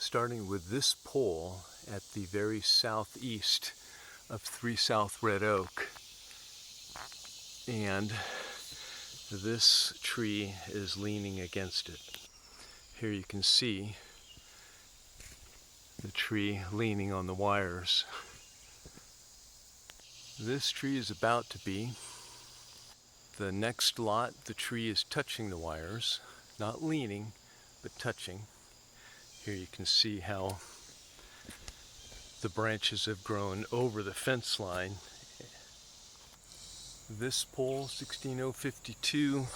starting with this pole at the very southeast of 3 South Red Oak. And this tree is leaning against it. Here you can see the tree leaning on the wires. This tree is about to be. The next lot, the tree is touching the wires, not leaning, but touching. Here you can see how the branches have grown over the fence line. This pole, 16052,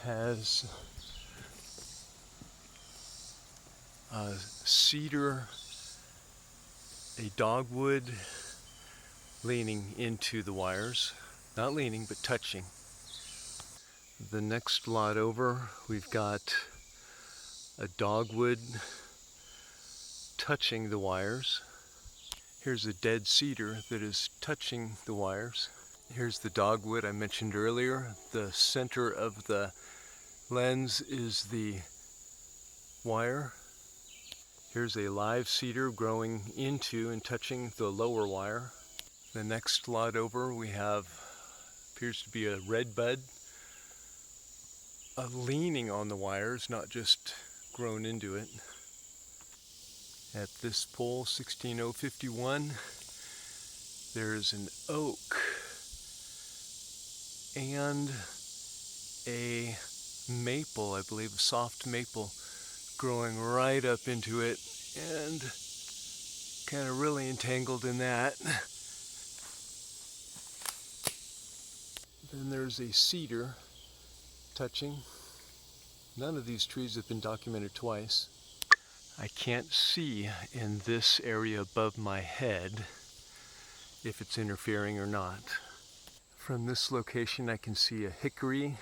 has a cedar, a dogwood leaning into the wires. Not leaning, but touching. The next lot over, we've got a dogwood touching the wires. Here's a dead cedar that is touching the wires. Here's the dogwood I mentioned earlier. The center of the lens is the wire. Here's a live cedar growing into and touching the lower wire. The next lot over, we have appears to be a red bud leaning on the wires, not just grown into it. At this pole, 16051, there's an oak and a maple, I believe a soft maple, growing right up into it and kind of really entangled in that. Then there's a cedar touching. None of these trees have been documented twice. I can't see in this area above my head if it's interfering or not. From this location I can see a hickory,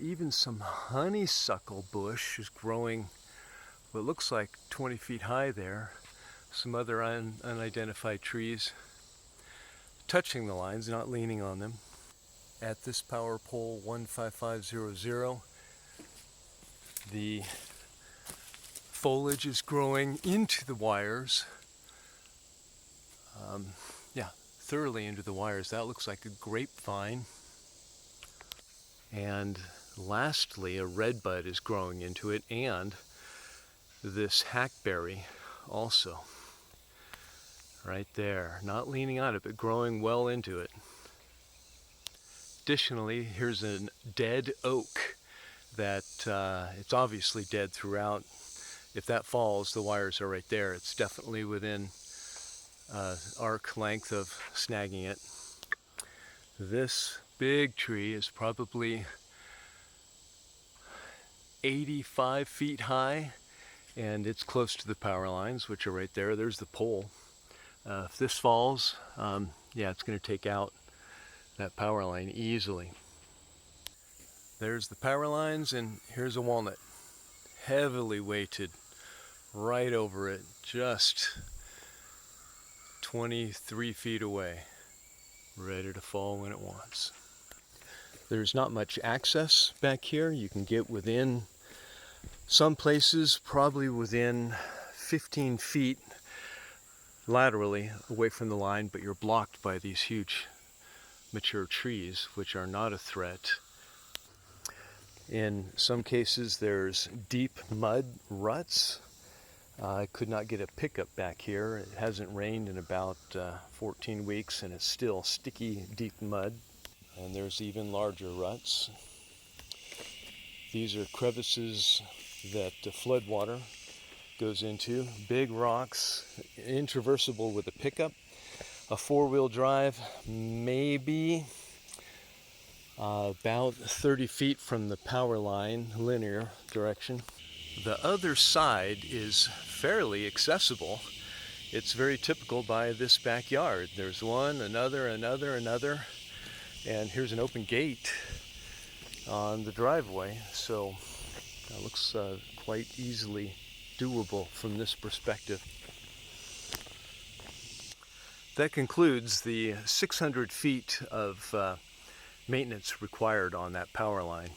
even some honeysuckle bush is growing what looks like 20 feet high there. Some other unidentified trees touching the lines, not leaning on them. At this power pole 15500, the foliage is growing into the wires. Thoroughly into the wires. That looks like a grapevine. And lastly, a redbud is growing into it, and this hackberry also. Right there. Not leaning on it, but growing well into it. Additionally, here's a dead oak that it's obviously dead throughout. If that falls, the wires are right there. It's definitely within arc length of snagging it. This big tree is probably 85 feet high, and it's close to the power lines, which are right there. There's the pole. If this falls, it's going to take out that power line easily. There's the power lines, and here's a walnut, heavily weighted right over it, just 23 feet away, ready to fall when it wants. There's not much access back here. You can get within some places, probably within 15 feet laterally away from the line, but you're blocked by these huge mature trees, which are not a threat. In some cases, there's deep mud ruts. I could not get a pickup back here. It hasn't rained in about 14 weeks, and it's still sticky, deep mud. And there's even larger ruts. These are crevices that floodwater goes into. Big rocks, intraversible with a pickup. A four-wheel drive, maybe about 30 feet from the power line, linear direction. The other side is fairly accessible. It's very typical by this backyard. There's one, another, and here's an open gate on the driveway, so that looks quite easily doable from this perspective. That concludes the 600 feet of maintenance required on that power line.